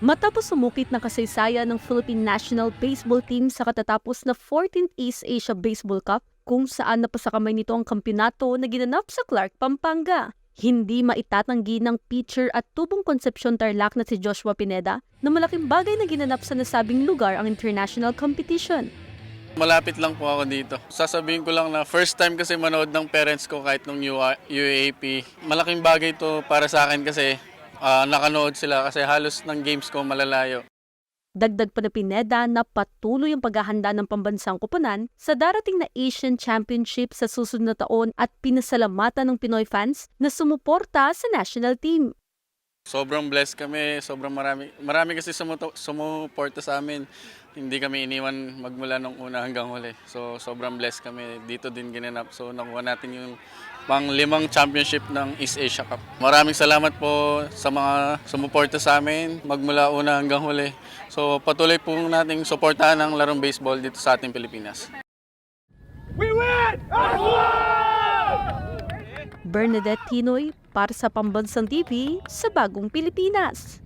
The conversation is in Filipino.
Matapos sumukit na kasaysayan ng Philippine National Baseball Team sa katatapos na 14th East Asia Baseball Cup, kung saan napasakamay nito ang kampyonato na ginanap sa Clark, Pampanga. Hindi maitatanggi ng pitcher at tubong Concepcion Tarlac na si Joshua Pineda na malaking bagay na ginanap sa nasabing lugar ang international competition. Malapit lang po ako dito. Sasabihin ko lang na first time kasi manood ng parents ko kahit nung UAAP. Malaking bagay to para sa akin kasi nakanood sila kasi halos ng games ko malalayo. Dagdag pa na Pineda na patuloy ang paghahanda ng pambansang koponan sa darating na Asian Championship sa susunod na taon at pinasalamatan ng Pinoy fans na sumuporta sa national team. Sobrang blessed kami, sobrang marami kasi sumuporta sa amin. Hindi kami iniwan magmula nung una hanggang huli. So sobrang blessed kami. Dito din ginanap. So nakuha natin yung pang-5 championship ng East Asia Cup. Maraming salamat po sa mga sumuporta sa amin magmula una hanggang huli. So patuloy po nating suportahan ang larong baseball dito sa ating Pilipinas. We win! Bernadette Tinoy para sa Pambansang TV sa Bagong Pilipinas.